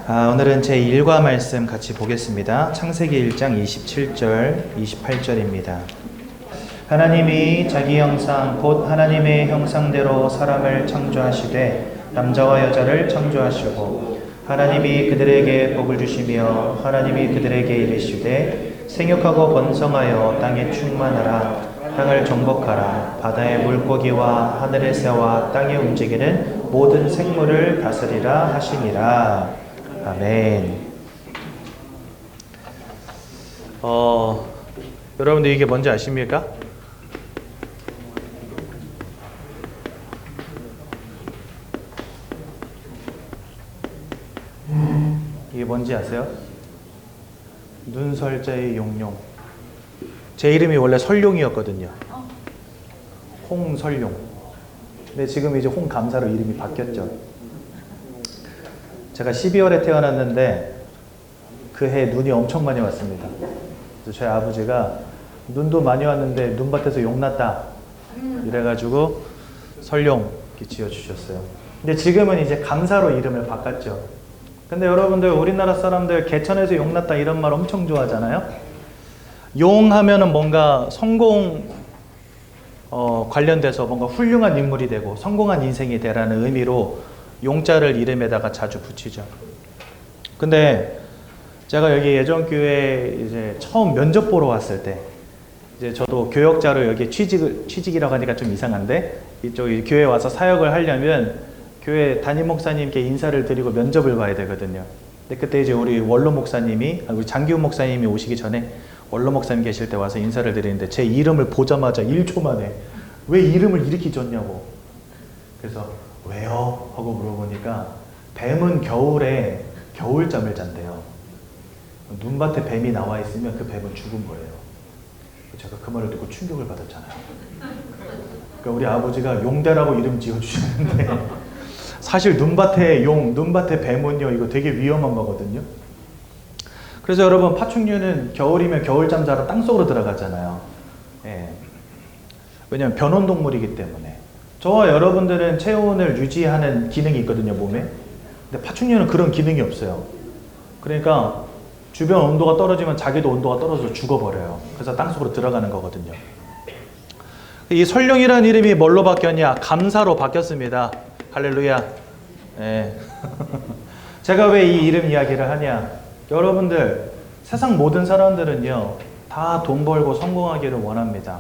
오늘은 제1과 말씀 같이 보겠습니다. 창세기 1장 27절, 28절입니다. 하나님이 자기 형상 곧 하나님의 형상대로 사람을 창조하시되 남자와 여자를 창조하시고 하나님이 그들에게 복을 주시며 하나님이 그들에게 이르시되 생육하고 번성하여 땅에 충만하라. 땅을 정복하라. 바다의 물고기와 하늘의 새와 땅에 움직이는 모든 생물을 다스리라 하시니라. 아멘. 여러분들 이게 뭔지 아십니까? 이게 뭔지 아세요? 눈설자의 용룡. 제 이름이 원래 설룡이었거든요. 홍설룡. 근데 지금 이제 홍감사로 이름이 바뀌었죠. 제가 12월에 태어났는데 그 해 눈이 엄청 많이 왔습니다. 그래서 저희 아버지가 눈도 많이 왔는데 눈밭에서 용났다 이래가지고 설룡 이렇게 지어주셨어요. 근데 지금은 이제 감사로 이름을 바꿨죠. 근데 여러분들 우리나라 사람들 개천에서 용났다 이런 말 엄청 좋아하잖아요. 용 하면은 뭔가 성공 관련돼서 뭔가 훌륭한 인물이 되고 성공한 인생이 되라는 의미로 용자를 이름에다가 자주 붙이죠. 근데 제가 여기 예전교회 이제 처음 면접 보러 왔을 때 이제 저도 교역자로 여기 취직이라고 하니까 좀 이상한데 이쪽 교회에 와서 사역을 하려면 교회 담임 목사님께 인사를 드리고 면접을 봐야 되거든요. 근데 그때 이제 우리 원로 목사님이 우리 장기훈 목사님이 오시기 전에 원로 목사님 계실 때 와서 인사를 드리는데 제 이름을 보자마자 1초 만에 왜 이름을 이렇게 줬냐고. 그래서 왜요? 하고 물어보니까 뱀은 겨울에 겨울잠을 잔대요. 눈밭에 뱀이 나와 있으면 그 뱀은 죽은 거예요. 제가 그 말을 듣고 충격을 받았잖아요. 그러니까 우리 아버지가 용대라고 이름 지어주시는데 사실 눈밭에 용, 눈밭에 뱀은요 이거 되게 위험한 거거든요. 그래서 여러분 파충류는 겨울이면 겨울잠 자러 땅속으로 들어가잖아요. 예. 왜냐하면 변온동물이기 때문에. 저와 여러분들은 체온을 유지하는 기능이 있거든요, 몸에. 근데 파충류는 그런 기능이 없어요. 그러니까 주변 온도가 떨어지면 자기도 온도가 떨어져서 죽어버려요. 그래서 땅속으로 들어가는 거거든요. 이 설룡이라는 이름이 뭘로 바뀌었냐? 감사로 바뀌었습니다. 할렐루야. 네. 제가 왜 이 이름 이야기를 하냐? 여러분들, 세상 모든 사람들은요, 다 돈 벌고 성공하기를 원합니다.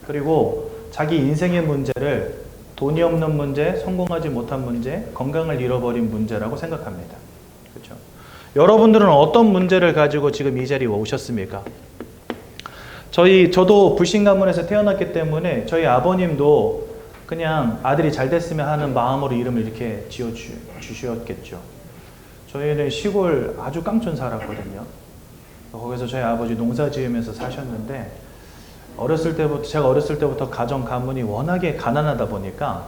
그리고 자기 인생의 문제를 돈이 없는 문제, 성공하지 못한 문제, 건강을 잃어버린 문제라고 생각합니다. 그렇죠? 여러분들은 어떤 문제를 가지고 지금 이 자리에 오셨습니까? 저도 불신 가문에서 태어났기 때문에 저희 아버님도 그냥 아들이 잘 됐으면 하는 마음으로 이름을 이렇게 지어주셨겠죠. 저희는 시골 아주 깡촌 살았거든요. 거기서 저희 아버지 농사 지으면서 사셨는데 제가 어렸을 때부터 가정 가문이 워낙에 가난하다 보니까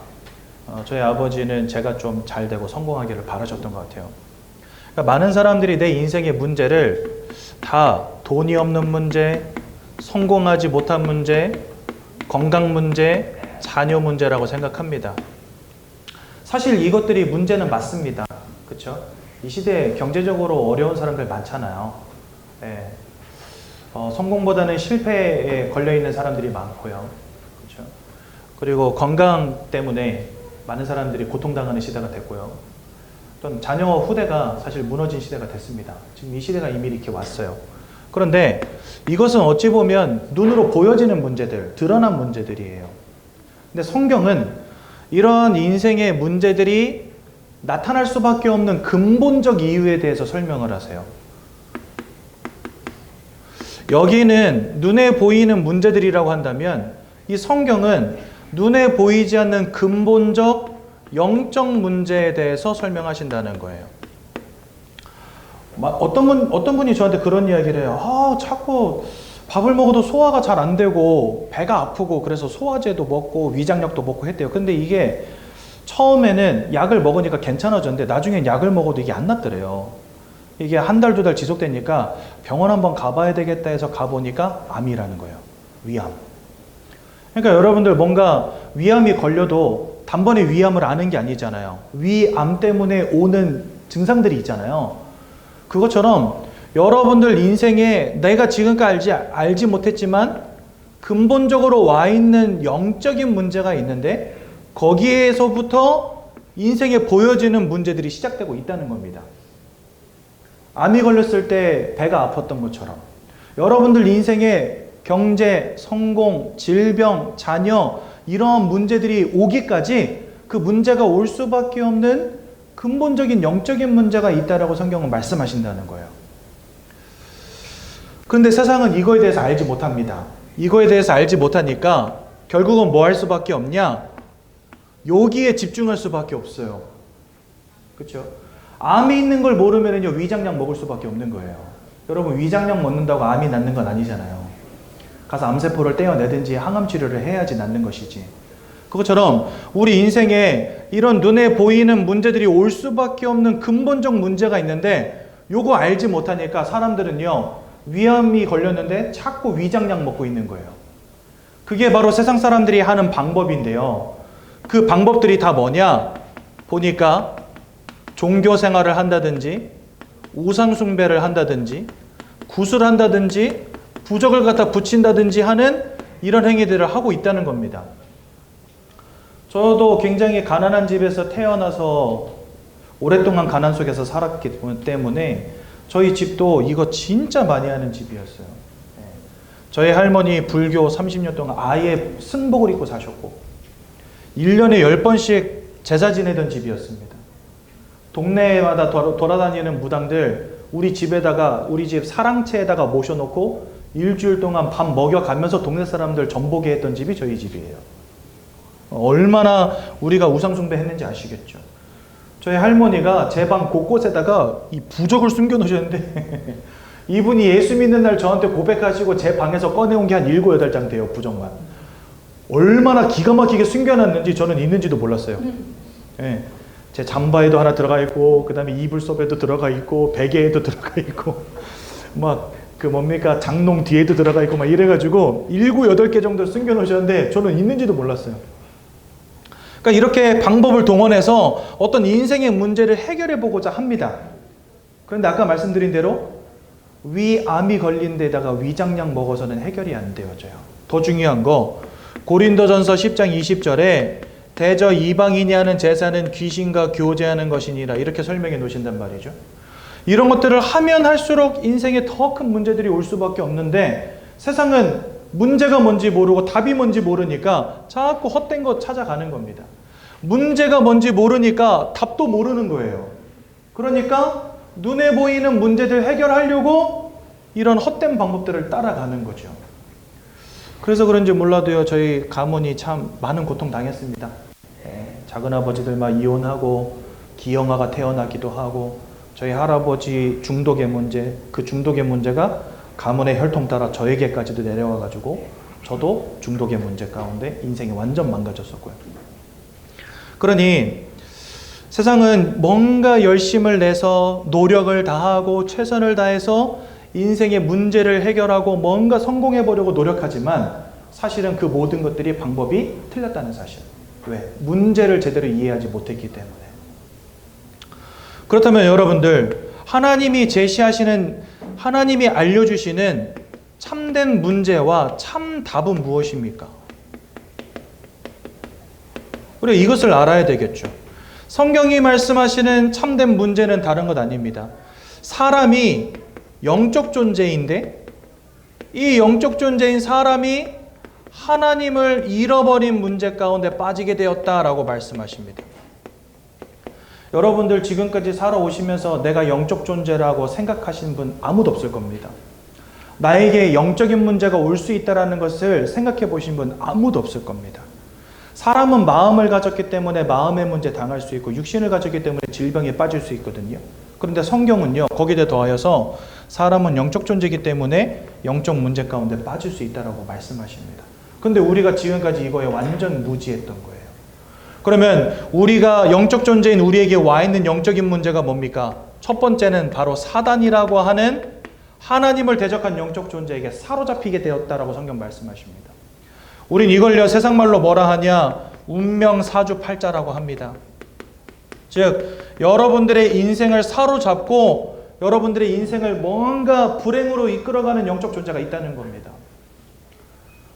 저희 아버지는 제가 좀 잘 되고 성공하기를 바라셨던 것 같아요. 그러니까 많은 사람들이 내 인생의 문제를 다 돈이 없는 문제, 성공하지 못한 문제, 건강 문제, 자녀 문제라고 생각합니다. 사실 이것들이 문제는 맞습니다. 그렇죠? 이 시대에 경제적으로 어려운 사람들 많잖아요. 예. 성공보다는 실패에 걸려있는 사람들이 많고요. 그렇죠? 그리고 건강 때문에 많은 사람들이 고통당하는 시대가 됐고요. 또 자녀 후대가 사실 무너진 시대가 됐습니다. 지금 이 시대가 이미 이렇게 왔어요. 그런데 이것은 어찌 보면 눈으로 보여지는 문제들, 드러난 문제들이에요. 근데 성경은 이런 인생의 문제들이 나타날 수밖에 없는 근본적 이유에 대해서 설명을 하세요. 여기는 눈에 보이는 문제들이라고 한다면 이 성경은 눈에 보이지 않는 근본적 영적 문제에 대해서 설명하신다는 거예요. 어떤 분이 저한테 그런 이야기를 해요. 자꾸 밥을 먹어도 소화가 잘 안 되고 배가 아프고 그래서 소화제도 먹고 위장약도 먹고 했대요. 근데 이게 처음에는 약을 먹으니까 괜찮아졌는데 나중엔 약을 먹어도 이게 안 낫더래요. 이게 한 달, 두 달 지속되니까 병원 한번 가봐야 되겠다 해서 가보니까 암이라는 거예요. 위암. 그러니까 여러분들 뭔가 위암이 걸려도 단번에 위암을 아는 게 아니잖아요. 위암 때문에 오는 증상들이 있잖아요. 그것처럼 여러분들 인생에 내가 지금까지 알지 못했지만 근본적으로 와 있는 영적인 문제가 있는데 거기에서부터 인생에 보여지는 문제들이 시작되고 있다는 겁니다. 암이 걸렸을 때 배가 아팠던 것처럼 여러분들 인생에 경제, 성공, 질병, 자녀 이런 문제들이 오기까지 그 문제가 올 수밖에 없는 근본적인 영적인 문제가 있다라고 성경은 말씀하신다는 거예요. 그런데 세상은 이거에 대해서 알지 못합니다. 이거에 대해서 알지 못하니까 결국은 뭐 할 수밖에 없냐? 여기에 집중할 수밖에 없어요. 그렇죠? 암이 있는 걸 모르면요 위장약 먹을 수밖에 없는 거예요. 여러분 위장약 먹는다고 암이 낫는 건 아니잖아요. 가서 암세포를 떼어내든지 항암 치료를 해야지 낫는 것이지. 그것처럼 우리 인생에 이런 눈에 보이는 문제들이 올 수밖에 없는 근본적 문제가 있는데 요거 알지 못하니까 사람들은요 위암이 걸렸는데 자꾸 위장약 먹고 있는 거예요. 그게 바로 세상 사람들이 하는 방법인데요. 그 방법들이 다 뭐냐? 보니까 종교 생활을 한다든지 우상 숭배를 한다든지 구슬한다든지 부적을 갖다 붙인다든지 하는 이런 행위들을 하고 있다는 겁니다. 저도 굉장히 가난한 집에서 태어나서 오랫동안 가난 속에서 살았기 때문에 저희 집도 이거 진짜 많이 하는 집이었어요. 저희 할머니 불교 30년 동안 아예 승복을 입고 사셨고 1년에 10번씩 제사 지내던 집이었습니다. 동네마다 돌아다니는 무당들 우리 집에다가 우리 집 사랑채에다가 모셔놓고 일주일 동안 밥 먹여가면서 동네 사람들 전보게 했던 집이 저희 집이에요. 얼마나 우리가 우상숭배 했는지 아시겠죠? 저희 할머니가 제 방 곳곳에다가 이 부적을 숨겨 놓으셨는데 이분이 예수 믿는 날 저한테 고백하시고 제 방에서 꺼내온 게 한 7, 8장 돼요. 부적만. 얼마나 기가 막히게 숨겨놨는지 저는 있는지도 몰랐어요. 네. 제 잠바에도 하나 들어가 있고 그 다음에 이불 속에도 들어가 있고 베개에도 들어가 있고 막 그 뭡니까 장롱 뒤에도 들어가 있고 막 이래가지고 7, 8개 정도 숨겨 놓으셨는데 저는 있는지도 몰랐어요. 그러니까 이렇게 방법을 동원해서 어떤 인생의 문제를 해결해 보고자 합니다. 그런데 아까 말씀드린 대로 위암이 걸린 데다가 위장약 먹어서는 해결이 안 되어져요. 더 중요한 거 고린도전서 10장 20절에 대저 이방인이 하는 제사는 귀신과 교제하는 것이니라 이렇게 설명해 놓으신단 말이죠. 이런 것들을 하면 할수록 인생에 더 큰 문제들이 올 수밖에 없는데 세상은 문제가 뭔지 모르고 답이 뭔지 모르니까 자꾸 헛된 거 찾아가는 겁니다. 문제가 뭔지 모르니까 답도 모르는 거예요. 그러니까 눈에 보이는 문제들 해결하려고 이런 헛된 방법들을 따라가는 거죠. 그래서 그런지 몰라도요 저희 가문이 참 많은 고통 당했습니다. 작은아버지들 막 이혼하고 기형아가 태어나기도 하고 저희 할아버지 중독의 문제, 그 중독의 문제가 가문의 혈통 따라 저에게까지도 내려와가지고 저도 중독의 문제 가운데 인생이 완전 망가졌었고요. 그러니 세상은 뭔가 열심을 내서 노력을 다하고 최선을 다해서 인생의 문제를 해결하고 뭔가 성공해 보려고 노력하지만 사실은 그 모든 것들이 방법이 틀렸다는 사실. 왜? 문제를 제대로 이해하지 못했기 때문에. 그렇다면 여러분들 하나님이 제시하시는 하나님이 알려주시는 참된 문제와 참 답은 무엇입니까? 우리가 이것을 알아야 되겠죠. 성경이 말씀하시는 참된 문제는 다른 것 아닙니다. 사람이 영적 존재인데 이 영적 존재인 사람이 하나님을 잃어버린 문제 가운데 빠지게 되었다라고 말씀하십니다. 여러분들 지금까지 살아오시면서 내가 영적 존재라고 생각하신 분 아무도 없을 겁니다. 나에게 영적인 문제가 올 수 있다는 것을 생각해 보신 분 아무도 없을 겁니다. 사람은 마음을 가졌기 때문에 마음의 문제 당할 수 있고 육신을 가졌기 때문에 질병에 빠질 수 있거든요. 그런데 성경은요 거기에 더하여서 사람은 영적 존재이기 때문에 영적 문제 가운데 빠질 수 있다고 말씀하십니다. 그런데 우리가 지금까지 이거에 완전 무지했던 거예요. 그러면 우리가 영적 존재인 우리에게 와 있는 영적인 문제가 뭡니까? 첫 번째는 바로 사단이라고 하는 하나님을 대적한 영적 존재에게 사로잡히게 되었다라고 성경 말씀하십니다. 우린 이걸요 세상 말로 뭐라 하냐? 운명사주팔자라고 합니다. 즉 여러분들의 인생을 사로잡고 여러분들의 인생을 뭔가 불행으로 이끌어가는 영적 존재가 있다는 겁니다.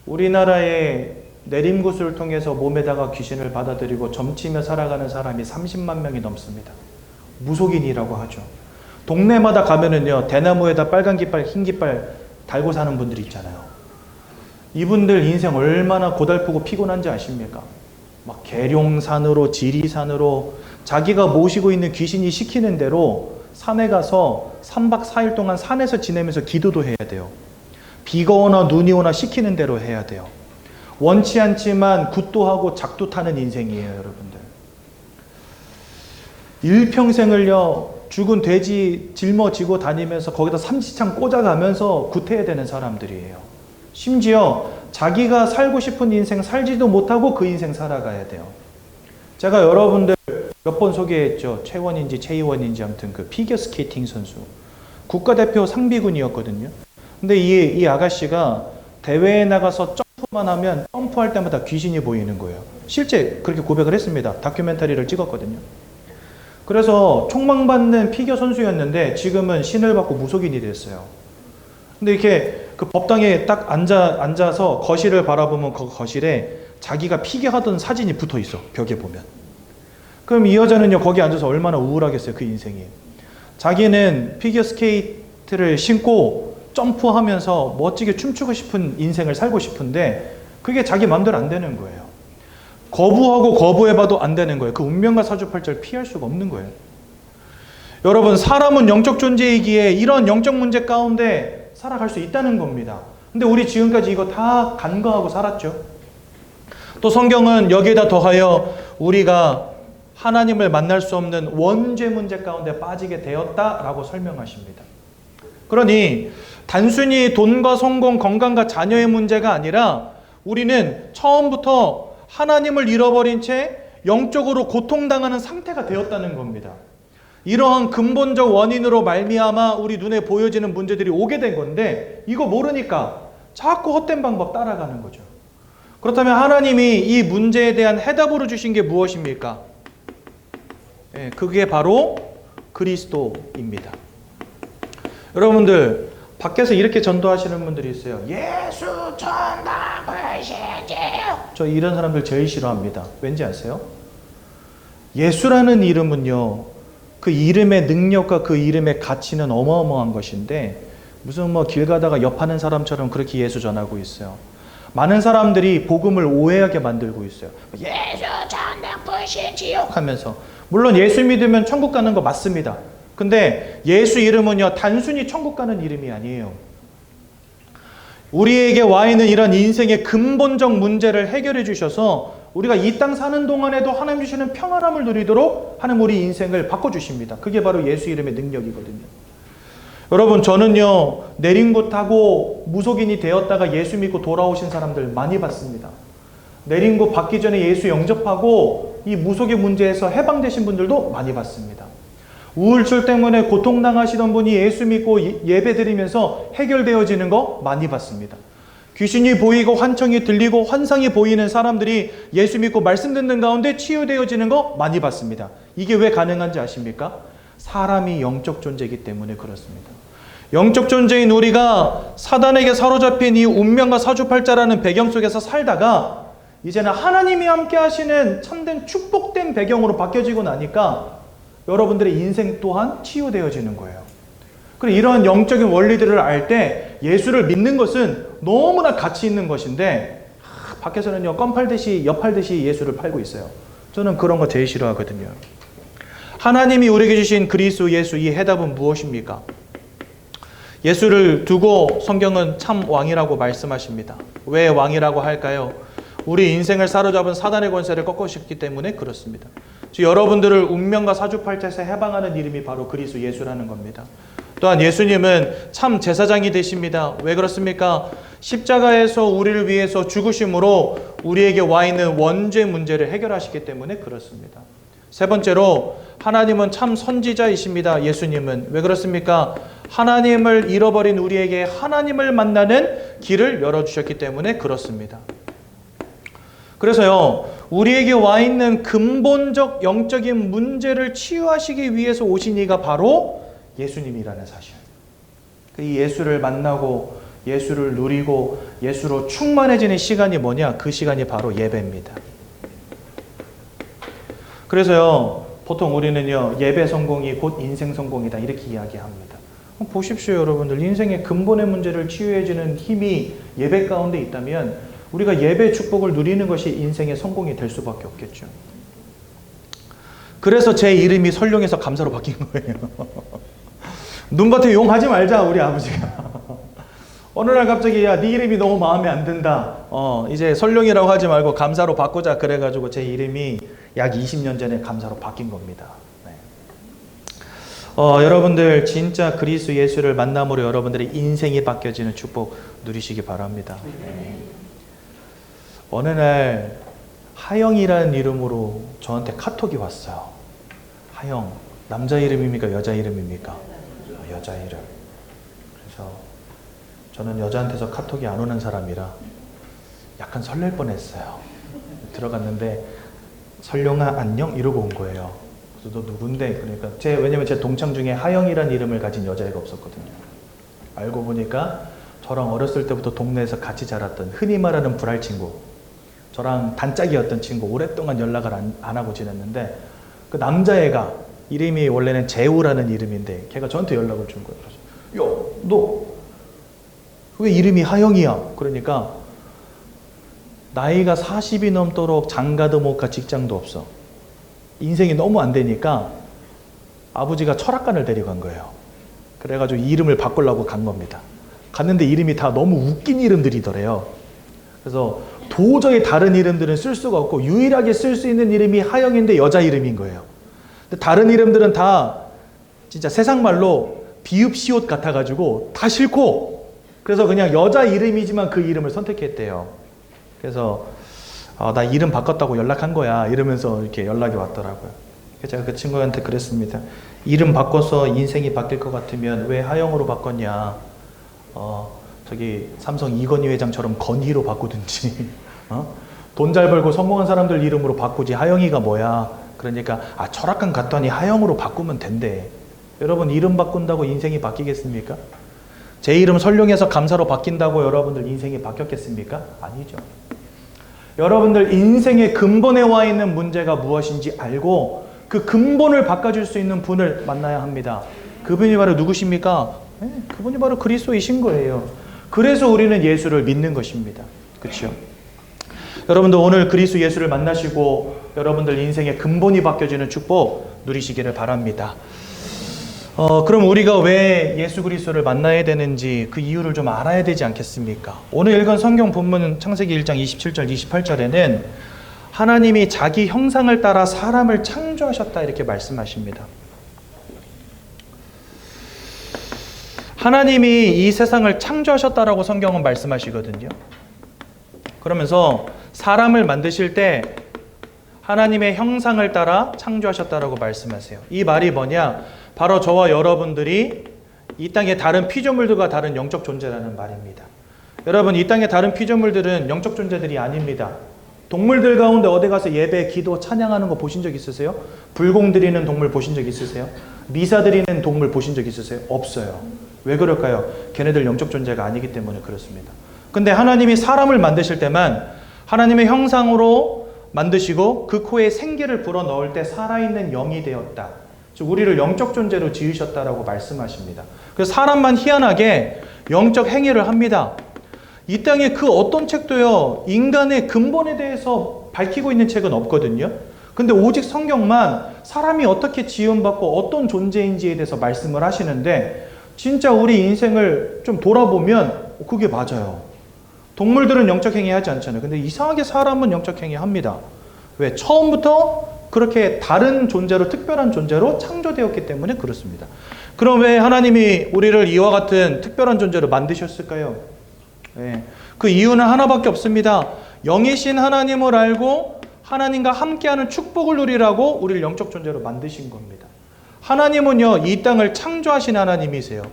우리나라의 내림굿을 통해서 몸에다가 귀신을 받아들이고 점치며 살아가는 사람이 30만 명이 넘습니다. 무속인이라고 하죠. 동네마다 가면은요, 대나무에다 빨간 깃발, 흰 깃발 달고 사는 분들이 있잖아요. 이분들 인생 얼마나 고달프고 피곤한지 아십니까? 막 계룡산으로 지리산으로 자기가 모시고 있는 귀신이 시키는 대로 산에 가서 3박 4일 동안 산에서 지내면서 기도도 해야 돼요. 비가 오나 눈이 오나 시키는 대로 해야 돼요. 원치 않지만 굿도 하고 작도 타는 인생이에요, 여러분들. 일평생을요, 죽은 돼지 짊어지고 다니면서 거기다 삼시창 꽂아가면서 굿해야 되는 사람들이에요. 심지어 자기가 살고 싶은 인생 살지도 못하고 그 인생 살아가야 돼요. 제가 여러분들 몇 번 소개했죠. 최원인지 최희원인지 아무튼 그 피겨스케이팅 선수. 국가대표 상비군이었거든요. 근데 이 아가씨가 대회에 나가서 점프만 하면 점프할 때마다 귀신이 보이는 거예요. 실제 그렇게 고백을 했습니다. 다큐멘터리를 찍었거든요. 그래서 총망받는 피겨 선수였는데 지금은 신을 받고 무속인이 됐어요. 근데 이렇게 그 법당에 딱 앉아서 거실을 바라보면 그 거실에 자기가 피겨하던 사진이 붙어 있어. 벽에 보면. 그럼 이 여자는요, 거기 앉아서 얼마나 우울하겠어요, 그 인생이. 자기는 피겨 스케이트를 신고 점프하면서 멋지게 춤추고 싶은 인생을 살고 싶은데 그게 자기 마음대로 안 되는 거예요. 거부하고 거부해봐도 안 되는 거예요. 그 운명과 사주팔자를 피할 수가 없는 거예요. 여러분, 사람은 영적 존재이기에 이런 영적 문제 가운데 살아갈 수 있다는 겁니다. 근데 우리 지금까지 이거 다 간과하고 살았죠. 또 성경은 여기에다 더하여 우리가 하나님을 만날 수 없는 원죄 문제 가운데 빠지게 되었다라고 설명하십니다. 그러니 단순히 돈과 성공, 건강과 자녀의 문제가 아니라 우리는 처음부터 하나님을 잃어버린 채 영적으로 고통당하는 상태가 되었다는 겁니다. 이러한 근본적 원인으로 말미암아 우리 눈에 보여지는 문제들이 오게 된 건데 이거 모르니까 자꾸 헛된 방법 따라가는 거죠. 그렇다면 하나님이 이 문제에 대한 해답으로 주신 게 무엇입니까? 그게 바로 그리스도입니다. 여러분들 밖에서 이렇게 전도하시는 분들이 있어요. 예수 전담하시지요. 저 이런 사람들 제일 싫어합니다. 왠지 아세요? 예수라는 이름은요, 그 이름의 능력과 그 이름의 가치는 어마어마한 것인데 무슨 뭐 길 가다가 옆하는 사람처럼 그렇게 예수 전하고 있어요. 많은 사람들이 복음을 오해하게 만들고 있어요. 예수 전담하시지요 하면서. 물론 예수 믿으면 천국 가는 거 맞습니다. 근데 예수 이름은요, 단순히 천국 가는 이름이 아니에요. 우리에게 와 있는 이런 인생의 근본적 문제를 해결해 주셔서 우리가 이 땅 사는 동안에도 하나님 주시는 평안함을 누리도록 하는 우리 인생을 바꿔주십니다. 그게 바로 예수 이름의 능력이거든요. 여러분, 저는요, 내림굿하고 무속인이 되었다가 예수 믿고 돌아오신 사람들 많이 봤습니다. 내림굿 받기 전에 예수 영접하고 이 무속의 문제에서 해방되신 분들도 많이 봤습니다. 우울증 때문에 고통당하시던 분이 예수 믿고 예배드리면서 해결되어지는 거 많이 봤습니다. 귀신이 보이고 환청이 들리고 환상이 보이는 사람들이 예수 믿고 말씀 듣는 가운데 치유되어지는 거 많이 봤습니다. 이게 왜 가능한지 아십니까? 사람이 영적 존재이기 때문에 그렇습니다. 영적 존재인 우리가 사단에게 사로잡힌 이 운명과 사주팔자라는 배경 속에서 살다가 이제는 하나님이 함께 하시는 참된 축복된 배경으로 바뀌어지고 나니까 여러분들의 인생 또한 치유되어지는 거예요. 그리고 이런 영적인 원리들을 알 때 예수를 믿는 것은 너무나 가치 있는 것인데 밖에서는요, 껌 팔듯이 엿 팔듯이 예수를 팔고 있어요. 저는 그런 거 제일 싫어하거든요. 하나님이 우리에게 주신 그리스도 예수, 이 해답은 무엇입니까? 예수를 두고 성경은 참 왕이라고 말씀하십니다. 왜 왕이라고 할까요? 우리 인생을 사로잡은 사단의 권세를 꺾으셨기 때문에 그렇습니다. 여러분들을 운명과 사주팔자에서 해방하는 이름이 바로 그리스도 예수라는 겁니다. 또한 예수님은 참 제사장이 되십니다. 왜 그렇습니까? 십자가에서 우리를 위해서 죽으심으로 우리에게 와 있는 원죄 문제를 해결하시기 때문에 그렇습니다. 세 번째로 하나님은 참 선지자이십니다. 예수님은. 왜 그렇습니까? 하나님을 잃어버린 우리에게 하나님을 만나는 길을 열어주셨기 때문에 그렇습니다. 그래서요, 우리에게 와 있는 근본적 영적인 문제를 치유하시기 위해서 오신 이가 바로 예수님이라는 사실. 이 예수를 만나고 예수를 누리고 예수로 충만해지는 시간이 뭐냐? 그 시간이 바로 예배입니다. 그래서요, 보통 우리는요, 예배 성공이 곧 인생 성공이다 이렇게 이야기합니다. 보십시오, 여러분들. 인생의 근본의 문제를 치유해주는 힘이 예배 가운데 있다면 우리가 예배 축복을 누리는 것이 인생의 성공이 될 수밖에 없겠죠. 그래서 제 이름이 설룡에서 감사로 바뀐 거예요. 눈밭에 용 하지 말자, 우리 아버지가. 어느 날 갑자기 야, 네 이름이 너무 마음에 안 든다. 이제 설룡이라고 하지 말고 감사로 바꾸자. 그래가지고 제 이름이 약 20년 전에 감사로 바뀐 겁니다. 네. 여러분들 진짜 그리스도 예수를 만남으로 여러분들의 인생이 바뀌어지는 축복 누리시기 바랍니다. 네. 어느 날 하영이라는 이름으로 저한테 카톡이 왔어요. 하영, 남자 이름입니까? 여자 이름입니까? 여자 이름. 그래서 저는 여자한테서 카톡이 안 오는 사람이라 약간 설렐 뻔했어요. 들어갔는데 설룡아 안녕? 이러고 온 거예요. 그래서 너 누군데? 그러니까 왜냐면 제 동창 중에 하영이라는 이름을 가진 여자애가 없었거든요. 알고 보니까 저랑 어렸을 때부터 동네에서 같이 자랐던 흔히 말하는 불알 친구, 저랑 단짝이었던 친구, 오랫동안 연락을 안 하고 지냈는데 그 남자애가 이름이 원래는 재우라는 이름인데 걔가 저한테 연락을 준 거예요. 그래서 야, 너 왜 이름이 하영이야? 그러니까 나이가 40이 넘도록 장가도 못 가, 직장도 없어. 인생이 너무 안 되니까 아버지가 철학관을 데려간 거예요. 그래가지고 이름을 바꾸려고 간 겁니다. 갔는데 이름이 다 너무 웃긴 이름들이더래요. 그래서 도저히 다른 이름들은 쓸 수가 없고 유일하게 쓸 수 있는 이름이 하영인데 여자 이름인 거예요. 근데 다른 이름들은 다 진짜 세상 말로 비읍시옷 같아가지고 다 싫고, 그래서 그냥 여자 이름이지만 그 이름을 선택했대요. 그래서 나 이름 바꿨다고 연락한 거야 이러면서 이렇게 연락이 왔더라고요. 제가 그 친구한테 그랬습니다. 이름 바꿔서 인생이 바뀔 것 같으면 왜 하영으로 바꿨냐? 저기 삼성 이건희 회장처럼 건희로 바꾸든지, 돈 잘 벌고 성공한 사람들 이름으로 바꾸지 하영이가 뭐야? 그러니까 철학관 갔더니 하영으로 바꾸면 된대. 여러분, 이름 바꾼다고 인생이 바뀌겠습니까? 제 이름 설룡에서 감사로 바뀐다고 여러분들 인생이 바뀌었겠습니까? 아니죠. 여러분들 인생의 근본에 와 있는 문제가 무엇인지 알고 그 근본을 바꿔줄 수 있는 분을 만나야 합니다. 그분이 바로 누구십니까? 네, 그분이 바로 그리스도이신 거예요. 그래서 우리는 예수를 믿는 것입니다. 그렇죠? 여러분들 오늘 그리스도 예수를 만나시고 여러분들 인생의 근본이 바뀌어지는 축복 누리시기를 바랍니다. 그럼 우리가 왜 예수 그리스도를 만나야 되는지 그 이유를 좀 알아야 되지 않겠습니까? 오늘 읽은 성경 본문 창세기 1장 27절 28절에는 하나님이 자기 형상을 따라 사람을 창조하셨다 이렇게 말씀하십니다. 하나님이 이 세상을 창조하셨다라고 성경은 말씀하시거든요. 그러면서 사람을 만드실 때 하나님의 형상을 따라 창조하셨다라고 말씀하세요. 이 말이 뭐냐? 바로 저와 여러분들이 이 땅의 다른 피조물들과 다른 영적 존재라는 말입니다. 여러분, 이 땅의 다른 피조물들은 영적 존재들이 아닙니다. 동물들 가운데 어디 가서 예배, 기도, 찬양하는 거 보신 적 있으세요? 불공 드리는 동물 보신 적 있으세요? 미사 드리는 동물 보신 적 있으세요? 없어요. 왜 그럴까요? 걔네들 영적 존재가 아니기 때문에 그렇습니다. 근데 하나님이 사람을 만드실 때만 하나님의 형상으로 만드시고 그 코에 생기를 불어넣을 때 살아있는 영이 되었다. 즉 우리를 영적 존재로 지으셨다라고 말씀하십니다. 그래서 사람만 희한하게 영적 행위를 합니다. 이 땅에 그 어떤 책도요, 인간의 근본에 대해서 밝히고 있는 책은 없거든요. 근데 오직 성경만 사람이 어떻게 지음받고 어떤 존재인지에 대해서 말씀을 하시는데, 진짜 우리 인생을 좀 돌아보면 그게 맞아요. 동물들은 영적 행위 하지 않잖아요. 근데 이상하게 사람은 영적 행위 합니다. 왜? 처음부터 그렇게 다른 존재로, 특별한 존재로 창조되었기 때문에 그렇습니다. 그럼 왜 하나님이 우리를 이와 같은 특별한 존재로 만드셨을까요? 네. 그 이유는 하나밖에 없습니다. 영이신 하나님을 알고 하나님과 함께하는 축복을 누리라고 우리를 영적 존재로 만드신 겁니다. 하나님은요, 이 땅을 창조하신 하나님이세요.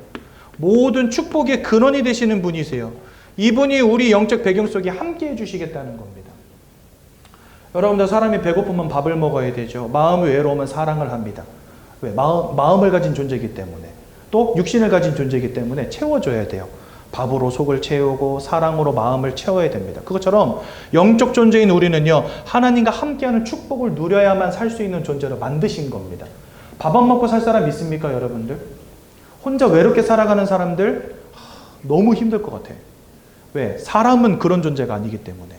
모든 축복의 근원이 되시는 분이세요. 이분이 우리 영적 배경 속에 함께 해주시겠다는 겁니다. 여러분들 사람이 배고프면 밥을 먹어야 되죠. 마음이 외로우면 사랑을 합니다. 왜? 마음을 가진 존재이기 때문에. 또 육신을 가진 존재이기 때문에 채워줘야 돼요. 밥으로 속을 채우고 사랑으로 마음을 채워야 됩니다. 그것처럼 영적 존재인 우리는요, 하나님과 함께하는 축복을 누려야만 살 수 있는 존재로 만드신 겁니다. 밥 안 먹고 살 사람 있습니까, 여러분들? 혼자 외롭게 살아가는 사람들 너무 힘들 것 같아. 왜? 사람은 그런 존재가 아니기 때문에.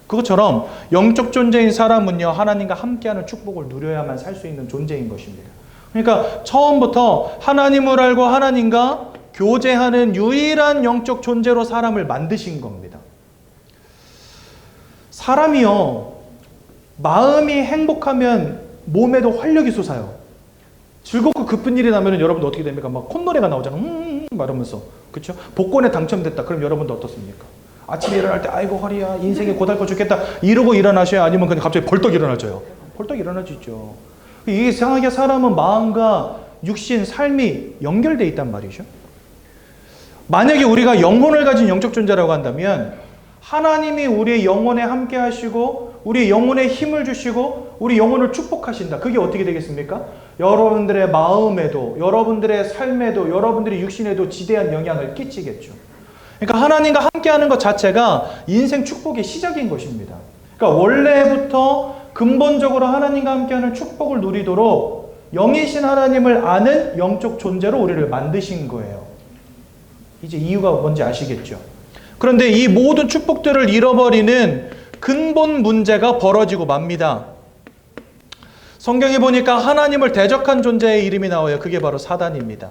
그것처럼 영적 존재인 사람은요, 하나님과 함께하는 축복을 누려야만 살 수 있는 존재인 것입니다. 그러니까 처음부터 하나님을 알고 하나님과 교제하는 유일한 영적 존재로 사람을 만드신 겁니다. 사람이요, 마음이 행복하면 몸에도 활력이 솟아요. 즐겁고 기쁜 일이 나면 여러분들 어떻게 됩니까? 막 콧노래가 나오잖아. 말하면서. 그렇죠? 복권에 당첨됐다. 그럼 여러분들 어떻습니까? 아침에 일어날 때 아이고 허리야, 인생이 고달퍼 죽겠다 이러고 일어나셔야, 아니면 그냥 갑자기 벌떡 일어나져요. 벌떡 일어나지죠. 이게 이상하게 사람은 마음과 육신, 삶이 연결되어 있단 말이죠. 만약에 우리가 영혼을 가진 영적 존재라고 한다면 하나님이 우리의 영혼에 함께 하시고 우리의 영혼에 힘을 주시고 우리 영혼을 축복하신다. 그게 어떻게 되겠습니까? 여러분들의 마음에도, 여러분들의 삶에도, 여러분들의 육신에도 지대한 영향을 끼치겠죠. 그러니까 하나님과 함께하는 것 자체가 인생 축복의 시작인 것입니다. 그러니까 원래부터 근본적으로 하나님과 함께하는 축복을 누리도록 영이신 하나님을 아는 영적 존재로 우리를 만드신 거예요. 이제 이유가 뭔지 아시겠죠? 그런데 이 모든 축복들을 잃어버리는 근본 문제가 벌어지고 맙니다. 성경에 보니까 하나님을 대적한 존재의 이름이 나와요. 그게 바로 사단입니다.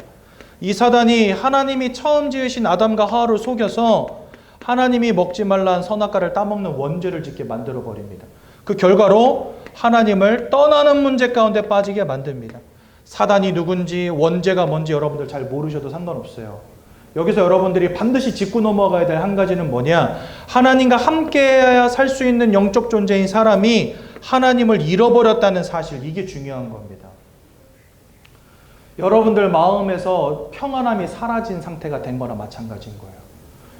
이 사단이 하나님이 처음 지으신 아담과 하와를 속여서 하나님이 먹지 말라는 선악과를 따먹는 원죄를 짓게 만들어 버립니다. 그 결과로 하나님을 떠나는 문제 가운데 빠지게 만듭니다. 사단이 누군지, 원죄가 뭔지 여러분들 잘 모르셔도 상관없어요. 여기서 여러분들이 반드시 짚고 넘어가야 될 한 가지는 뭐냐? 하나님과 함께해야 살 수 있는 영적 존재인 사람이 하나님을 잃어버렸다는 사실, 이게 중요한 겁니다. 여러분들 마음에서 평안함이 사라진 상태가 된 거나 마찬가지인 거예요.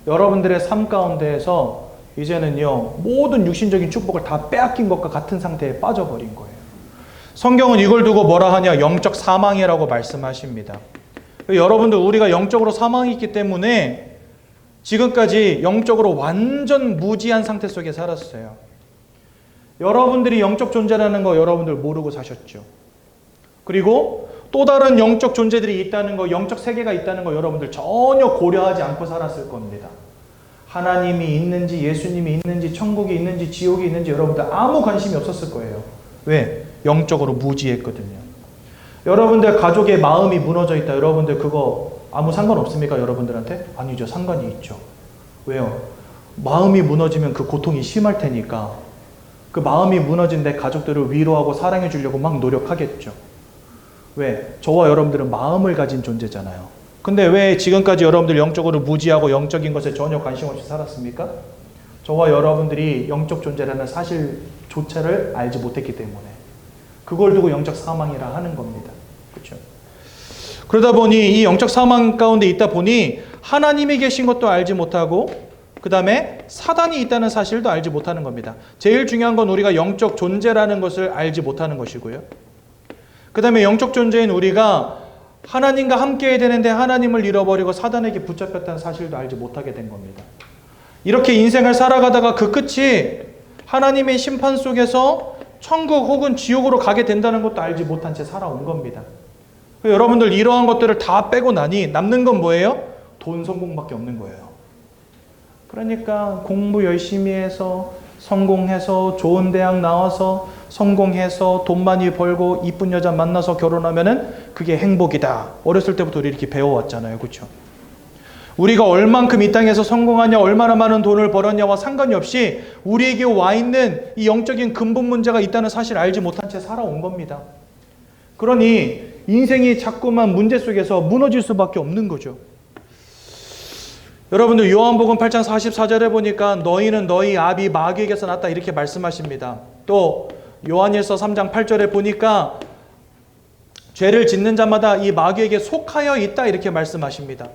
여러분들의 삶 가운데에서 이제는요, 모든 육신적인 축복을 다 빼앗긴 것과 같은 상태에 빠져버린 거예요. 성경은 이걸 두고 뭐라 하냐? 영적 사망이라고 말씀하십니다. 여러분들, 우리가 영적으로 사망이 있기 때문에 지금까지 영적으로 완전 무지한 상태 속에 살았어요. 여러분들이 영적 존재라는 거 여러분들 모르고 사셨죠. 그리고 또 다른 영적 존재들이 있다는 거, 영적 세계가 있다는 거 여러분들 전혀 고려하지 않고 살았을 겁니다. 하나님이 있는지, 예수님이 있는지, 천국이 있는지, 지옥이 있는지 여러분들 아무 관심이 없었을 거예요. 왜? 영적으로 무지했거든요. 여러분들 가족의 마음이 무너져 있다. 여러분들 그거 아무 상관 없습니까? 여러분들한테? 아니죠. 상관이 있죠. 왜요? 마음이 무너지면 그 고통이 심할 테니까 그 마음이 무너진 내 가족들을 위로하고 사랑해 주려고 막 노력하겠죠. 왜? 저와 여러분들은 마음을 가진 존재잖아요. 근데 왜 지금까지 여러분들 영적으로 무지하고 영적인 것에 전혀 관심 없이 살았습니까? 저와 여러분들이 영적 존재라는 사실조차를 알지 못했기 때문에 그걸 두고 영적 사망이라 하는 겁니다. 그렇죠? 그러다 보니 이 영적 사망 가운데 있다 보니 하나님이 계신 것도 알지 못하고 그 다음에 사단이 있다는 사실도 알지 못하는 겁니다. 제일 중요한 건 우리가 영적 존재라는 것을 알지 못하는 것이고요. 그 다음에 영적 존재인 우리가 하나님과 함께 해야 되는데 하나님을 잃어버리고 사단에게 붙잡혔다는 사실도 알지 못하게 된 겁니다. 이렇게 인생을 살아가다가 그 끝이 하나님의 심판 속에서 천국 혹은 지옥으로 가게 된다는 것도 알지 못한 채 살아온 겁니다. 여러분들 이러한 것들을 다 빼고 나니 남는 건 뭐예요? 돈, 성공밖에 없는 거예요. 그러니까 공부 열심히 해서 성공해서 좋은 대학 나와서 성공해서 돈 많이 벌고 이쁜 여자 만나서 결혼하면은 그게 행복이다. 어렸을 때부터 우리 이렇게 배워왔잖아요. 그렇죠? 우리가 얼만큼 이 땅에서 성공하냐, 얼마나 많은 돈을 벌었냐와 상관이 없이 우리에게 와 있는 이 영적인 근본 문제가 있다는 사실을 알지 못한 채 살아온 겁니다. 그러니 인생이 자꾸만 문제 속에서 무너질 수밖에 없는 거죠. 여러분들 요한복음 8장 44절에 보니까 너희는 너희 아비 마귀에게서 났다 이렇게 말씀하십니다. 또 요한일서 3장 8절에 보니까 죄를 짓는 자마다 이 마귀에게 속하여 있다 이렇게 말씀하십니다.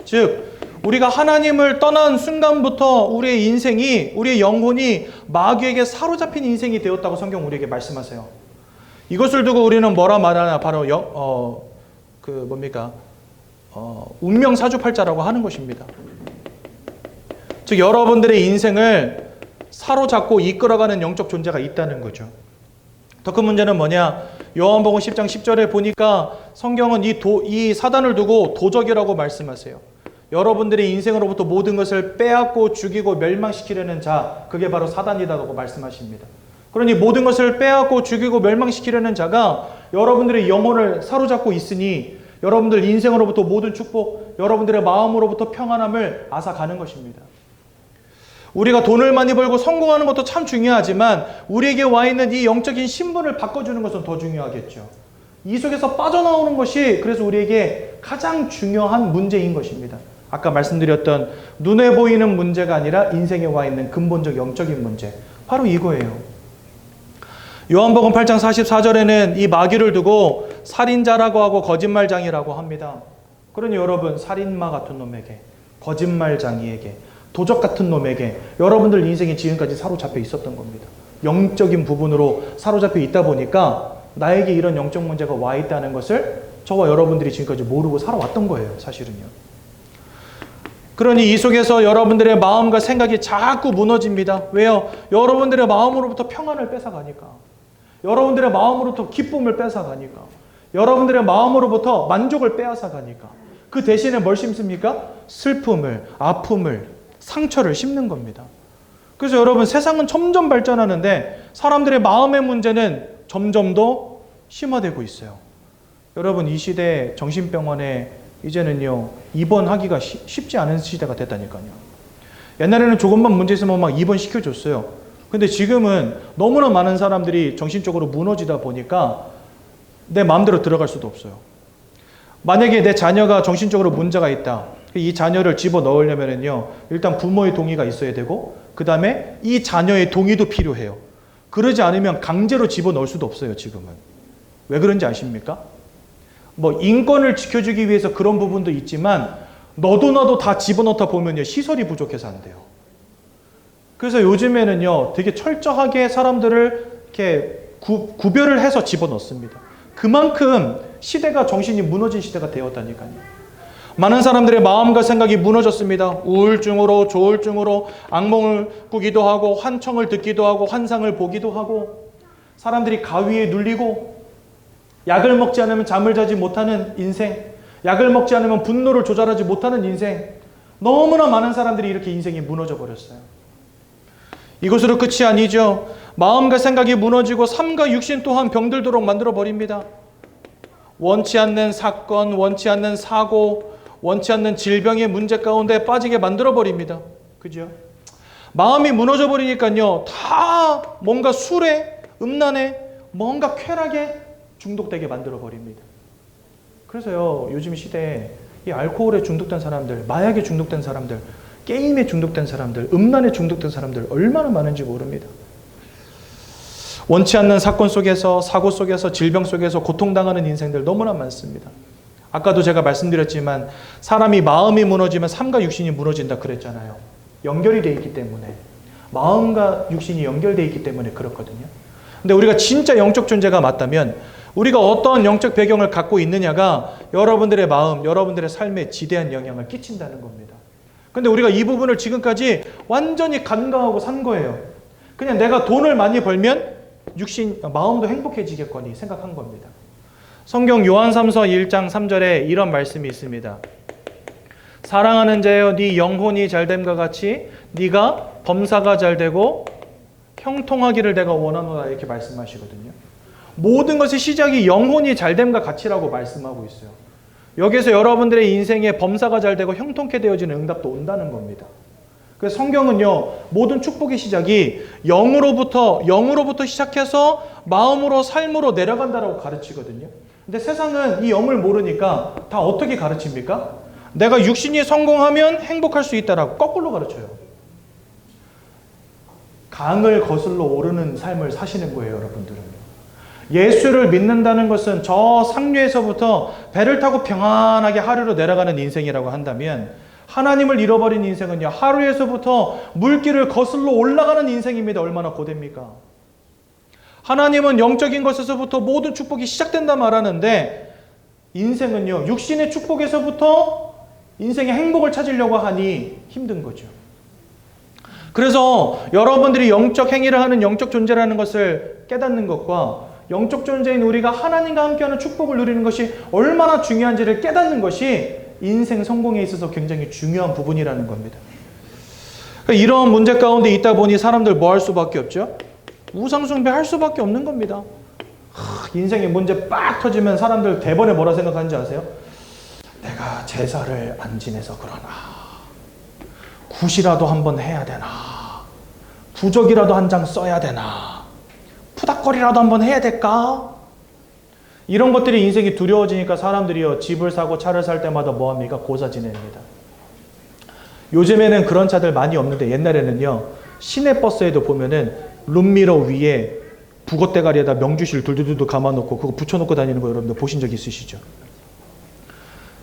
즉 우리가 하나님을 떠난 순간부터 우리의 인생이, 우리의 영혼이 마귀에게 사로잡힌 인생이 되었다고 성경 우리에게 말씀하세요. 이것을 두고 우리는 뭐라 말하나? 바로 운명 사주팔자라고 하는 것입니다. 즉 여러분들의 인생을 사로잡고 이끌어가는 영적 존재가 있다는 거죠. 더 큰 문제는 뭐냐? 요한복음 10장 10절에 보니까 성경은 이 사단을 두고 도적이라고 말씀하세요. 여러분들의 인생으로부터 모든 것을 빼앗고 죽이고 멸망시키려는 자, 그게 바로 사단이다라고 말씀하십니다. 그러니 모든 것을 빼앗고 죽이고 멸망시키려는 자가 여러분들의 영혼을 사로잡고 있으니 여러분들 인생으로부터 모든 축복, 여러분들의 마음으로부터 평안함을 앗아가는 것입니다. 우리가 돈을 많이 벌고 성공하는 것도 참 중요하지만 우리에게 와 있는 이 영적인 신분을 바꿔주는 것은 더 중요하겠죠. 이 속에서 빠져나오는 것이 그래서 우리에게 가장 중요한 문제인 것입니다. 아까 말씀드렸던 눈에 보이는 문제가 아니라 인생에 와 있는 근본적 영적인 문제, 바로 이거예요. 요한복음 8장 44절에는 이 마귀를 두고 살인자라고 하고 거짓말장이라고 합니다. 그러니 여러분, 살인마 같은 놈에게, 거짓말장이에게, 도적 같은 놈에게 여러분들 인생이 지금까지 사로잡혀 있었던 겁니다. 영적인 부분으로 사로잡혀 있다 보니까 나에게 이런 영적 문제가 와 있다는 것을 저와 여러분들이 지금까지 모르고 살아왔던 거예요, 사실은요. 그러니 이 속에서 여러분들의 마음과 생각이 자꾸 무너집니다. 왜요? 여러분들의 마음으로부터 평안을 뺏어가니까. 여러분들의 마음으로부터 기쁨을 뺏어가니까. 여러분들의 마음으로부터 만족을 빼앗아가니까. 그 대신에 뭘 심습니까? 슬픔을, 아픔을, 상처를 심는 겁니다. 그래서 여러분, 세상은 점점 발전하는데 사람들의 마음의 문제는 점점 더 심화되고 있어요. 여러분, 이 시대 정신병원에 이제는요 입원하기가 쉽지 않은 시대가 됐다니까요. 옛날에는 조금만 문제 있으면 막 입원 시켜줬어요. 근데 지금은 너무나 많은 사람들이 정신적으로 무너지다 보니까 내 마음대로 들어갈 수도 없어요. 만약에 내 자녀가 정신적으로 문제가 있다. 이 자녀를 집어넣으려면요 일단 부모의 동의가 있어야 되고 그 다음에 이 자녀의 동의도 필요해요. 그러지 않으면 강제로 집어넣을 수도 없어요. 지금은. 왜 그런지 아십니까? 뭐 인권을 지켜주기 위해서 그런 부분도 있지만 너도 나도 다 집어넣다 보면요 시설이 부족해서 안 돼요. 그래서 요즘에는요 되게 철저하게 사람들을 이렇게 구별을 해서 집어넣습니다. 그만큼 시대가 정신이 무너진 시대가 되었다니까요. 많은 사람들의 마음과 생각이 무너졌습니다. 우울증으로, 조울증으로 악몽을 꾸기도 하고 환청을 듣기도 하고 환상을 보기도 하고 사람들이 가위에 눌리고 약을 먹지 않으면 잠을 자지 못하는 인생, 약을 먹지 않으면 분노를 조절하지 못하는 인생, 너무나 많은 사람들이 이렇게 인생이 무너져 버렸어요. 이것으로 끝이 아니죠. 마음과 생각이 무너지고 삶과 육신 또한 병들도록 만들어 버립니다. 원치 않는 사건, 원치 않는 사고, 원치 않는 질병의 문제 가운데 빠지게 만들어 버립니다. 그죠? 마음이 무너져 버리니까요 다 뭔가 술에, 음란에, 뭔가 쾌락에 중독되게 만들어 버립니다. 그래서요 요즘 시대에 이 알코올에 중독된 사람들, 마약에 중독된 사람들, 게임에 중독된 사람들, 음란에 중독된 사람들 얼마나 많은지 모릅니다. 원치 않는 사건 속에서, 사고 속에서, 질병 속에서 고통당하는 인생들 너무나 많습니다. 아까도 제가 말씀드렸지만 사람이 마음이 무너지면 삶과 육신이 무너진다 그랬잖아요. 연결이 되어 있기 때문에. 마음과 육신이 연결되어 있기 때문에 그렇거든요. 근데 우리가 진짜 영적 존재가 맞다면 우리가 어떤 영적 배경을 갖고 있느냐가 여러분들의 마음, 여러분들의 삶에 지대한 영향을 끼친다는 겁니다. 근데 우리가 이 부분을 지금까지 완전히 간과하고 산 거예요. 그냥 내가 돈을 많이 벌면 마음도 행복해지겠거니 생각한 겁니다. 성경 요한삼서 1장 3절에 이런 말씀이 있습니다. 사랑하는 자여, 네 영혼이 잘됨과 같이 네가 범사가 잘되고 형통하기를 내가 원하노라 이렇게 말씀하시거든요. 모든 것의 시작이 영혼이 잘됨과 같이라고 말씀하고 있어요. 여기서 여러분들의 인생에 범사가 잘되고 형통케 되어지는 응답도 온다는 겁니다. 그래서 성경은요 모든 축복의 시작이 영으로부터 시작해서 마음으로, 삶으로 내려간다라고 가르치거든요. 근데 세상은 이 영을 모르니까 다 어떻게 가르칩니까? 내가 육신이 성공하면 행복할 수 있다라고 거꾸로 가르쳐요. 강을 거슬러 오르는 삶을 사시는 거예요, 여러분들은. 예수를 믿는다는 것은 저 상류에서부터 배를 타고 평안하게 하루로 내려가는 인생이라고 한다면 하나님을 잃어버린 인생은요, 하루에서부터 물길을 거슬러 올라가는 인생입니다. 얼마나 고됩니까? 하나님은 영적인 것에서부터 모든 축복이 시작된다 말하는데, 인생은요, 육신의 축복에서부터 인생의 행복을 찾으려고 하니 힘든 거죠. 그래서 여러분들이 영적 행위를 하는 영적 존재라는 것을 깨닫는 것과 영적 존재인 우리가 하나님과 함께하는 축복을 누리는 것이 얼마나 중요한지를 깨닫는 것이 인생 성공에 있어서 굉장히 중요한 부분이라는 겁니다. 그러니까 이런 문제 가운데 있다 보니 사람들 뭐 할 수밖에 없죠? 우상숭배 할 수밖에 없는 겁니다. 인생에 문제 빡 터지면 사람들 대번에 뭐라 생각하는지 아세요? 내가 제사를 안 지내서 그러나, 굿이라도 한번 해야 되나, 부적이라도 한 장 써야 되나, 푸닥거리라도 한번 해야 될까? 이런 것들이 인생이 두려워지니까 사람들이요, 집을 사고 차를 살 때마다 뭐합니까? 고사 지냅니다. 요즘에는 그런 차들 많이 없는데 옛날에는요, 시내버스에도 보면은 룸미러 위에 북어대가리에다 명주실 둘둘둘 감아놓고 그거 붙여놓고 다니는 거 여러분들 보신 적 있으시죠?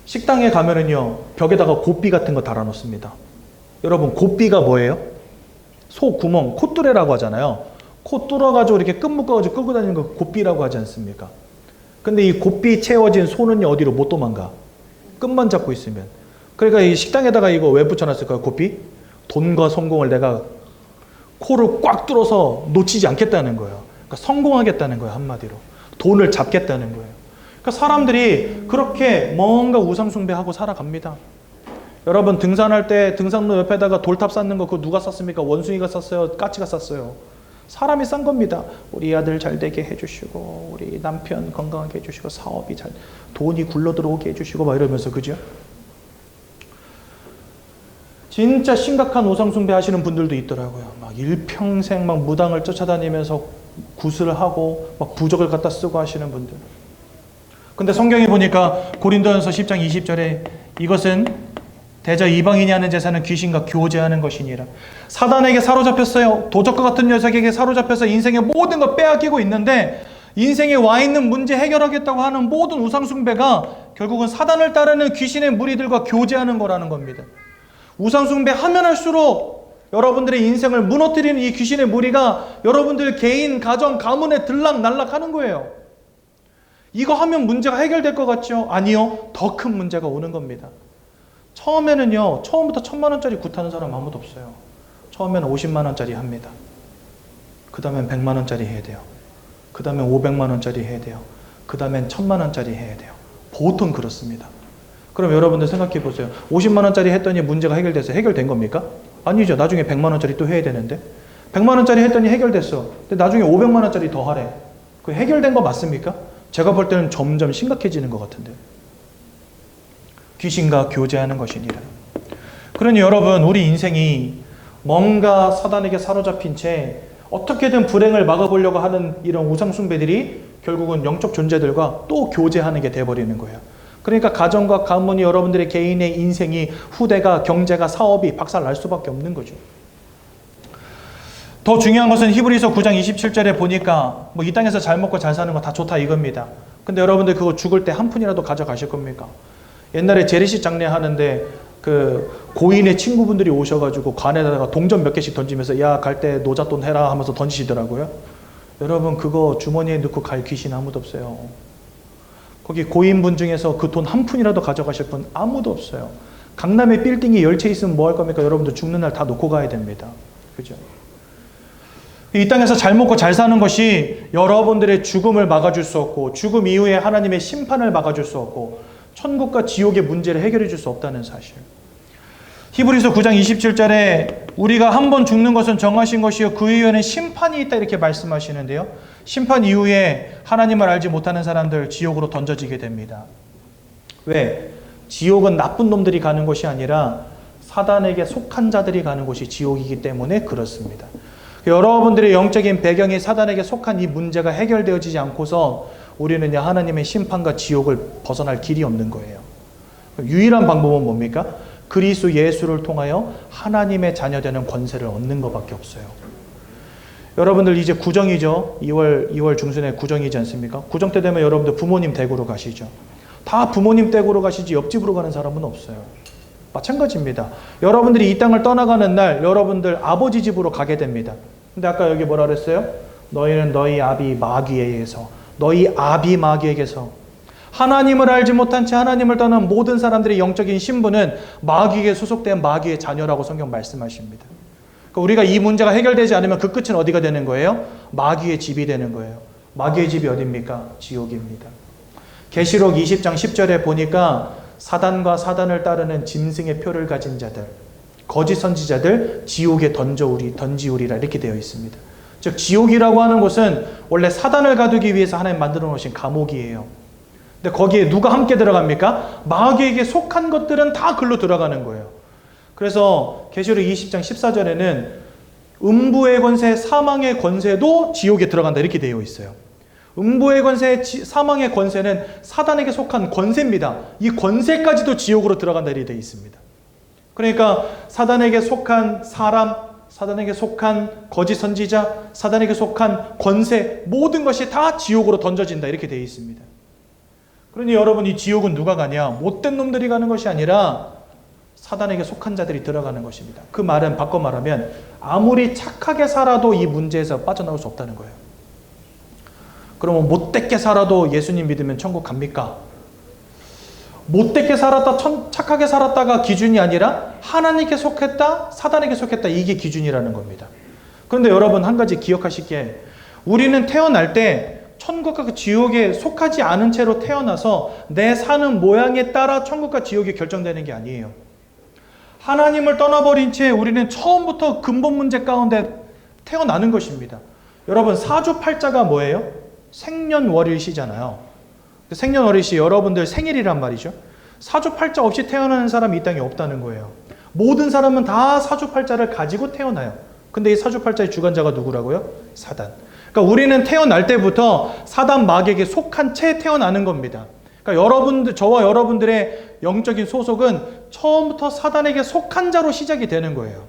식당에 가면은요, 벽에다가 고삐 같은 거 달아놓습니다. 여러분, 고삐가 뭐예요? 소 구멍, 콧뚜레라고 하잖아요. 코 뚫어가지고 이렇게 끈 묶어가지고 끌고 다니는 거 고삐라고 하지 않습니까? 근데 이 고삐 채워진 소는 어디로 못 도망가. 끈만 잡고 있으면. 그러니까 이 식당에다가 이거 왜 붙여놨을까요? 고삐? 돈과 성공을 내가 코를 꽉 뚫어서 놓치지 않겠다는 거예요. 그러니까 성공하겠다는 거예요. 한마디로. 돈을 잡겠다는 거예요. 그러니까 사람들이 그렇게 뭔가 우상숭배하고 살아갑니다. 여러분, 등산할 때 등산로 옆에다가 돌탑 쌓는 거 그거 누가 쌌습니까? 원숭이가 쌌어요? 까치가 쌌어요? 사람이 싼 겁니다. 우리 아들 잘 되게 해주시고, 우리 남편 건강하게 해주시고, 사업이 잘, 돈이 굴러 들어오게 해주시고 막 이러면서, 그죠? 진짜 심각한 우상숭배 하시는 분들도 있더라고요. 막 일평생 막 무당을 쫓아다니면서 굿을 하고 막 부적을 갖다 쓰고 하시는 분들. 근데 성경에 보니까 고린도전서 10장 20절에 이것은 대저 이방인이 하는 제사는 귀신과 교제하는 것이니라. 사단에게 사로잡혔어요. 도적과 같은 녀석에게 사로잡혀서 인생의 모든 걸 빼앗기고 있는데, 인생에 와 있는 문제 해결하겠다고 하는 모든 우상숭배가 결국은 사단을 따르는 귀신의 무리들과 교제하는 거라는 겁니다. 우상숭배 하면 할수록 여러분들의 인생을 무너뜨리는 이 귀신의 무리가 여러분들 개인, 가정, 가문에 들락날락 하는 거예요. 이거 하면 문제가 해결될 것 같죠? 아니요. 더 큰 문제가 오는 겁니다. 처음에는요, 처음부터 1000만 원짜리 굿하는 사람 아무도 없어요. 처음에는 50만 원짜리 합니다. 그 다음엔 100만 원짜리 해야 돼요. 그 다음엔 500만 원짜리 해야 돼요. 그 다음엔 1000만 원짜리 해야 돼요. 보통 그렇습니다. 그럼 여러분들 생각해 보세요. 50만 원짜리 했더니 문제가 해결됐어요. 해결된 겁니까? 아니죠. 나중에 100만 원짜리 또 해야 되는데. 100만 원짜리 했더니 해결됐어. 근데 나중에 500만 원짜리 더 하래. 그 해결된 거 맞습니까? 제가 볼 때는 점점 심각해지는 것 같은데. 귀신과 교제하는 것이니라. 그러니 여러분, 우리 인생이 뭔가 사단에게 사로잡힌 채 어떻게든 불행을 막아보려고 하는 이런 우상숭배들이 결국은 영적 존재들과 또 교제하는 게 돼버리는 거예요. 그러니까 가정과 가문이, 여러분들의 개인의 인생이, 후대가, 경제가, 사업이 박살 날 수밖에 없는 거죠. 더 중요한 것은 히브리서 9장 27절에 보니까 뭐 이 땅에서 잘 먹고 잘 사는 거 다 좋다 이겁니다. 근데 여러분들 그거 죽을 때 한 푼이라도 가져가실 겁니까? 옛날에 재래식 장례 하는데 그 고인의 친구분들이 오셔가지고 관에다가 동전 몇 개씩 던지면서 야, 갈 때 노잣돈 해라 하면서 던지시더라고요. 여러분, 그거 주머니에 넣고 갈 귀신 아무도 없어요. 거기 고인분 중에서 그 돈 한 푼이라도 가져가실 분 아무도 없어요. 강남에 빌딩이 10채 있으면 뭐 할 겁니까? 여러분들 죽는 날 다 놓고 가야 됩니다. 그죠? 이 땅에서 잘 먹고 잘 사는 것이 여러분들의 죽음을 막아줄 수 없고, 죽음 이후에 하나님의 심판을 막아줄 수 없고, 천국과 지옥의 문제를 해결해 줄 수 없다는 사실. 히브리서 9장 27절에 우리가 한 번 죽는 것은 정하신 것이요 그 이후에는 심판이 있다 이렇게 말씀하시는데요. 심판 이후에 하나님을 알지 못하는 사람들 지옥으로 던져지게 됩니다. 왜? 지옥은 나쁜 놈들이 가는 곳이 아니라 사단에게 속한 자들이 가는 곳이 지옥이기 때문에 그렇습니다. 여러분들의 영적인 배경이 사단에게 속한 이 문제가 해결되어지지 않고서 우리는 하나님의 심판과 지옥을 벗어날 길이 없는 거예요. 유일한 방법은 뭡니까? 그리스도 예수를 통하여 하나님의 자녀되는 권세를 얻는 것밖에 없어요. 여러분들 이제 구정이죠. 2월 중순에 구정이지 않습니까? 구정 때 되면 여러분들 부모님 댁으로 가시죠. 다 부모님 댁으로 가시지 옆집으로 가는 사람은 없어요. 마찬가지입니다. 여러분들이 이 땅을 떠나가는 날 여러분들 아버지 집으로 가게 됩니다. 근데 아까 여기 뭐라 그랬어요? 너희는 너희 아비 마귀에게서, 너희 아비 마귀에게서, 하나님을 알지 못한 채 하나님을 떠난 모든 사람들의 영적인 신분은 마귀에게 소속된 마귀의 자녀라고 성경 말씀하십니다. 그러니까 우리가 이 문제가 해결되지 않으면 그 끝은 어디가 되는 거예요? 마귀의 집이 되는 거예요. 마귀의 집이 어디입니까? 지옥입니다. 계시록 20장 10절에 보니까 사단과 사단을 따르는 짐승의 표를 가진 자들, 거짓 선지자들 지옥에 던지우리라 이렇게 되어 있습니다. 즉 지옥이라고 하는 곳은 원래 사단을 가두기 위해서 하나님 만들어 놓으신 감옥이에요. 근데 거기에 누가 함께 들어갑니까? 마귀에게 속한 것들은 다 글로 들어가는 거예요. 그래서 계시록 20장 14절에는 음부의 권세, 사망의 권세도 지옥에 들어간다 이렇게 되어 있어요. 음부의 권세, 사망의 권세는 사단에게 속한 권세입니다. 이 권세까지도 지옥으로 들어간다 이렇게 되어 있습니다. 그러니까 사단에게 속한 사람, 사단에게 속한 거짓 선지자, 사단에게 속한 권세, 모든 것이 다 지옥으로 던져진다 이렇게 되어 있습니다. 그러니 여러분, 이 지옥은 누가 가냐? 못된 놈들이 가는 것이 아니라 사단에게 속한 자들이 들어가는 것입니다. 그 말은 바꿔 말하면 아무리 착하게 살아도 이 문제에서 빠져나올 수 없다는 거예요. 그러면 못되게 살아도 예수님 믿으면 천국 갑니까? 못되게 살았다, 착하게 살았다가 기준이 아니라 하나님께 속했다, 사단에게 속했다, 이게 기준이라는 겁니다. 그런데 여러분, 한 가지 기억하실 게, 우리는 태어날 때 천국과 지옥에 속하지 않은 채로 태어나서 내 사는 모양에 따라 천국과 지옥이 결정되는 게 아니에요. 하나님을 떠나버린 채 우리는 처음부터 근본 문제 가운데 태어나는 것입니다. 여러분, 사주팔자가 뭐예요? 생년월일시잖아요. 생년월일시, 여러분들 생일이란 말이죠. 사주팔자 없이 태어나는 사람이 이 땅에 없다는 거예요. 모든 사람은 다 사주팔자를 가지고 태어나요. 근데 이 사주팔자의 주관자가 누구라고요? 사단. 그러니까 우리는 태어날 때부터 사단 마귀에게 속한 채 태어나는 겁니다. 그러니까 여러분들, 저와 여러분들의 영적인 소속은 처음부터 사단에게 속한 자로 시작이 되는 거예요.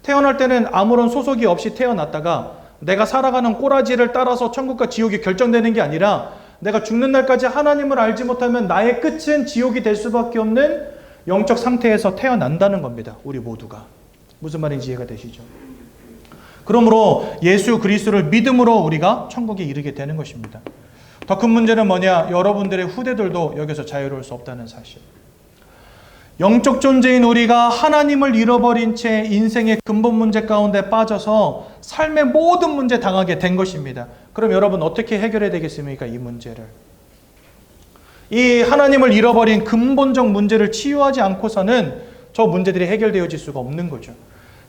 태어날 때는 아무런 소속이 없이 태어났다가 내가 살아가는 꼬라지를 따라서 천국과 지옥이 결정되는 게 아니라 내가 죽는 날까지 하나님을 알지 못하면 나의 끝은 지옥이 될 수밖에 없는 영적 상태에서 태어난다는 겁니다. 우리 모두가. 무슨 말인지 이해가 되시죠? 그러므로 예수 그리스도를 믿음으로 우리가 천국에 이르게 되는 것입니다. 더 큰 문제는 뭐냐? 여러분들의 후대들도 여기서 자유로울 수 없다는 사실. 영적 존재인 우리가 하나님을 잃어버린 채 인생의 근본 문제 가운데 빠져서 삶의 모든 문제 당하게 된 것입니다. 그럼 여러분 어떻게 해결해야 되겠습니까? 이 문제를. 이 하나님을 잃어버린 근본적 문제를 치유하지 않고서는 저 문제들이 해결되어질 수가 없는 거죠.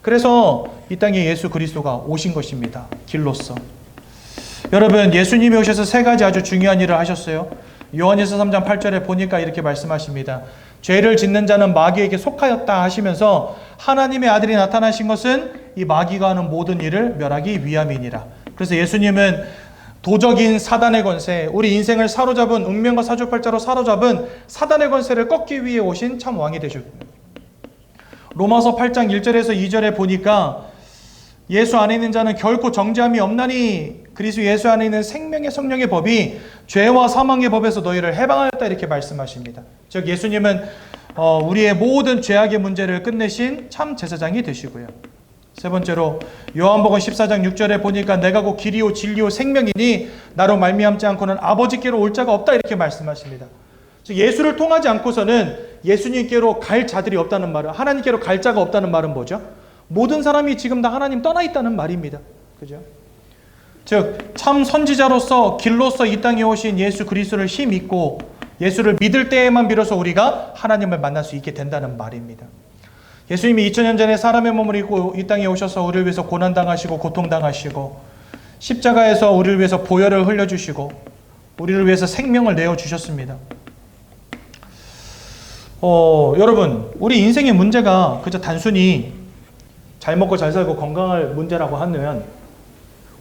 그래서 이 땅에 예수 그리스도가 오신 것입니다. 길로서. 여러분, 예수님이 오셔서 세 가지 아주 중요한 일을 하셨어요. 요한일서 3장 8절에 보니까 이렇게 말씀하십니다. 죄를 짓는 자는 마귀에게 속하였다 하시면서 하나님의 아들이 나타나신 것은 이 마귀가 하는 모든 일을 멸하기 위함이니라. 그래서 예수님은 도적인 사단의 권세, 우리 인생을 사로잡은, 운명과 사주팔자로 사로잡은 사단의 권세를 꺾기 위해 오신 참 왕이 되셨습니다. 로마서 8장 1절에서 2절에 보니까 예수 안에 있는 자는 결코 정죄함이 없나니 그리스도 예수 안에 있는 생명의 성령의 법이 죄와 사망의 법에서 너희를 해방하였다 이렇게 말씀하십니다. 즉 예수님은 우리의 모든 죄악의 문제를 끝내신 참 제사장이 되시고요. 세 번째로 요한복음 14장 6절에 보니까 내가 곧 길이요 진리요 생명이니 나로 말미암지 않고는 아버지께로 올 자가 없다 이렇게 말씀하십니다. 즉 예수를 통하지 않고서는 예수님께로 갈 자들이 없다는 말은, 하나님께로 갈 자가 없다는 말은 뭐죠? 모든 사람이 지금 다 하나님 떠나 있다는 말입니다. 그죠? 즉 참 선지자로서 길로서 이 땅에 오신 예수 그리스도를 힘입고 예수를 믿을 때에만 비로소 우리가 하나님을 만날 수 있게 된다는 말입니다. 예수님이 2000년 전에 사람의 몸을 입고 이 땅에 오셔서 우리를 위해서 고난당하시고 고통당하시고 십자가에서 우리를 위해서 보혈을 흘려주시고 우리를 위해서 생명을 내어주셨습니다. 여러분, 우리 인생의 문제가 그저 단순히 잘 먹고 잘 살고 건강할 문제라고 하면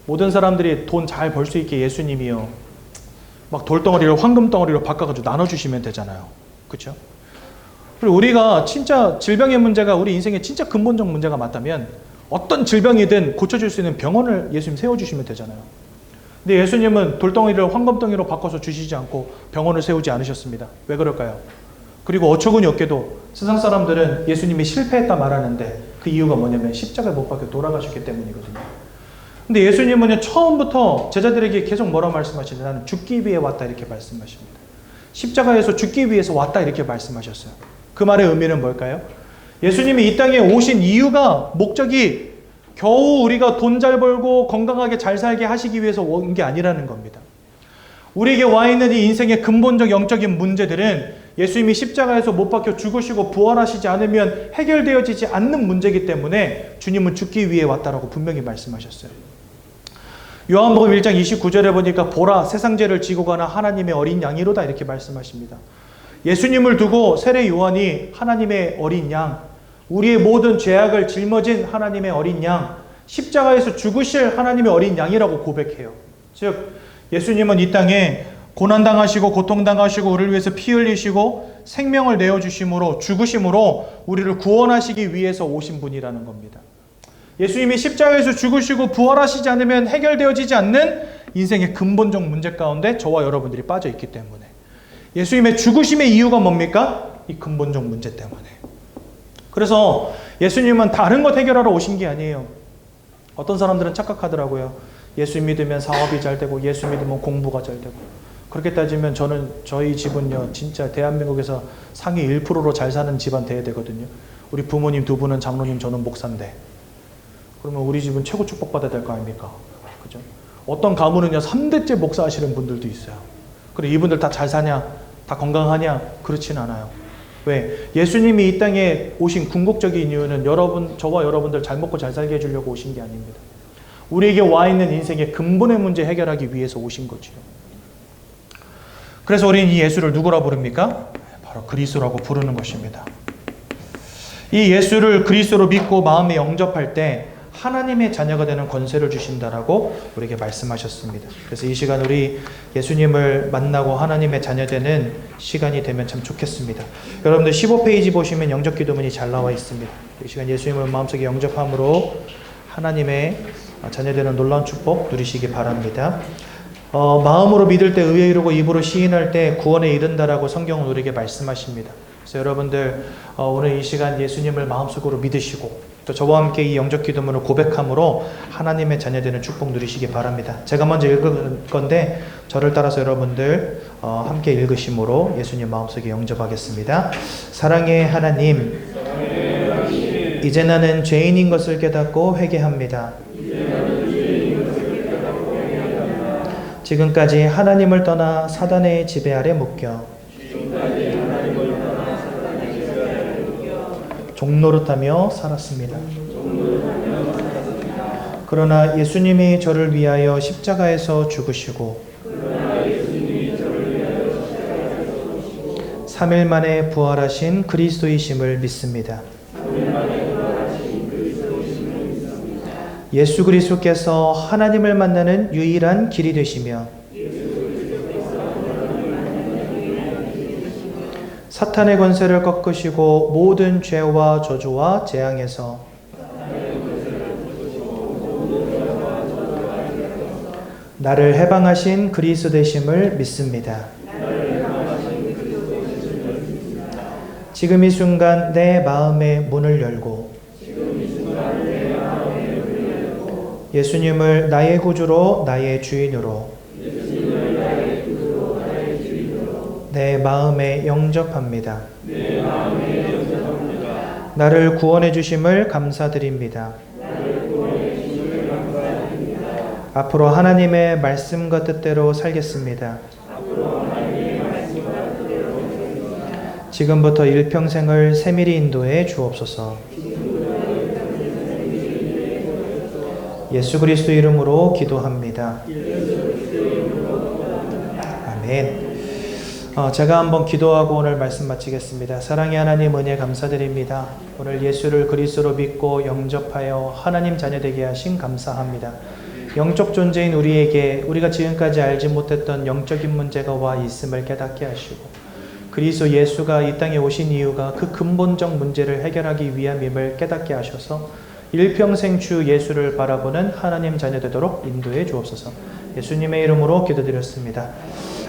모든 사람들이 돈 잘 벌 수 있게 예수님이요 막 돌덩어리를 황금덩어리로 바꿔가지고 나눠주시면 되잖아요. 그렇죠? 그리고 우리가 진짜 질병의 문제가 우리 인생의 진짜 근본적 문제가 맞다면 어떤 질병이든 고쳐줄 수 있는 병원을 예수님 세워주시면 되잖아요. 근데 예수님은 돌덩어리를 황금덩어리로 바꿔서 주시지 않고 병원을 세우지 않으셨습니다. 왜 그럴까요? 그리고 어처구니 없게도 세상 사람들은 예수님이 실패했다 말하는데 그 이유가 뭐냐면 십자가에 못 박혀 돌아가셨기 때문이거든요. 근데 예수님은 처음부터 제자들에게 계속 뭐라 말씀하시는지 나는 죽기 위해 왔다 이렇게 말씀하십니다. 십자가에서 죽기 위해서 왔다 이렇게 말씀하셨어요. 그 말의 의미는 뭘까요? 예수님이 이 땅에 오신 이유가 목적이 겨우 우리가 돈 잘 벌고 건강하게 잘 살게 하시기 위해서 온 게 아니라는 겁니다. 우리에게 와 있는 이 인생의 근본적 영적인 문제들은 예수님이 십자가에서 못 박혀 죽으시고 부활하시지 않으면 해결되어지지 않는 문제이기 때문에 주님은 죽기 위해 왔다라고 분명히 말씀하셨어요. 요한복음 1장 29절에 보니까 보라 세상 죄를 지고 가는 하나님의 어린 양이로다 이렇게 말씀하십니다. 예수님을 두고 세례 요한이 하나님의 어린 양, 우리의 모든 죄악을 짊어진 하나님의 어린 양, 십자가에서 죽으실 하나님의 어린 양이라고 고백해요. 즉 예수님은 이 땅에 고난당하시고 고통당하시고 우리를 위해서 피 흘리시고 생명을 내어주심으로 죽으심으로 우리를 구원하시기 위해서 오신 분이라는 겁니다. 예수님이 십자가에서 죽으시고 부활하시지 않으면 해결되어지지 않는 인생의 근본적 문제 가운데 저와 여러분들이 빠져 있기 때문에 예수님의 죽으심의 이유가 뭡니까? 이 근본적 문제 때문에. 그래서 예수님은 다른 것 해결하러 오신 게 아니에요. 어떤 사람들은 착각하더라고요. 예수 믿으면 사업이 잘 되고 예수 믿으면 공부가 잘 되고 그렇게 따지면 저희 집은요 진짜 대한민국에서 상위 1%로 잘 사는 집안 돼야 되거든요. 우리 부모님 두 분은 장로님, 저는 목사인데 그러면 우리 집은 최고 축복받아야 될 거 아닙니까? 그죠? 어떤 가문은요 3대째 목사하시는 분들도 있어요. 그리고 이분들 다 잘 사냐? 다 건강하냐? 그렇진 않아요. 왜? 예수님이 이 땅에 오신 궁극적인 이유는 저와 여러분들 잘 먹고 잘 살게 해주려고 오신 게 아닙니다. 우리에게 와 있는 인생의 근본의 문제 해결하기 위해서 오신 거지요. 그래서 우리는 이 예수를 누구라 부릅니까? 바로 그리스도라고 부르는 것입니다. 이 예수를 그리스도로 믿고 마음에 영접할 때 하나님의 자녀가 되는 권세를 주신다라고 우리에게 말씀하셨습니다. 그래서 이 시간 우리 예수님을 만나고 하나님의 자녀 되는 시간이 되면 참 좋겠습니다. 여러분들 15페이지 보시면 영접 기도문이 잘 나와 있습니다. 이 시간 예수님을 마음속에 영접함으로 하나님의 자녀 되는 놀라운 축복 누리시기 바랍니다. 마음으로 믿을 때 의에 이르고 입으로 시인할 때 구원에 이른다라고 성경은 우리에게 말씀하십니다. 그래서 여러분들 오늘 이 시간 예수님을 마음속으로 믿으시고 또 저와 함께 이 영접 기도문을 고백함으로 하나님의 자녀 되는 축복 누리시기 바랍니다. 제가 먼저 읽을 건데 저를 따라서 여러분들 함께 읽으심으로 예수님 마음속에 영접하겠습니다. 사랑의 하나님, 이제 나는 죄인인 것을 깨닫고 회개합니다. 지금까지 하나님을 떠나 사단의 지배 아래 묶여 종노릇하며 살았습니다. 그러나 예수님이 저를 위하여 십자가에서 죽으시고 3일 만에 부활하신 그리스도이심을 믿습니다. 예수 그리스도께서 하나님을 만나는 유일한 길이 되시며 사탄의 권세를 꺾으시고 모든 죄와 저주와 재앙에서 나를 해방하신 그리스도 되심을 믿습니다. 지금 이 순간 내 마음의 문을 열고 예수님을 나의 구주로 나의 주인으로 내 마음에 영접합니다. 나를 구원해 주심을 감사드립니다. 앞으로 하나님의 말씀과 뜻대로 살겠습니다. 지금부터 일평생을 세밀히 인도해 주옵소서. 예수 그리스도 이름으로 기도합니다. 아멘. 제가 한번 기도하고 오늘 말씀 마치겠습니다. 사랑의 하나님 은혜 감사드립니다. 오늘 예수를 그리스도로 믿고 영접하여 하나님 자녀 되게 하신 감사합니다. 영적 존재인 우리에게 우리가 지금까지 알지 못했던 영적인 문제가 와 있음을 깨닫게 하시고 그리스도 예수가 이 땅에 오신 이유가 그 근본적 문제를 해결하기 위함임을 깨닫게 하셔서 일평생 주 예수를 바라보는 하나님 자녀 되도록 인도해 주옵소서. 예수님의 이름으로 기도드렸습니다.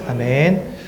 아멘.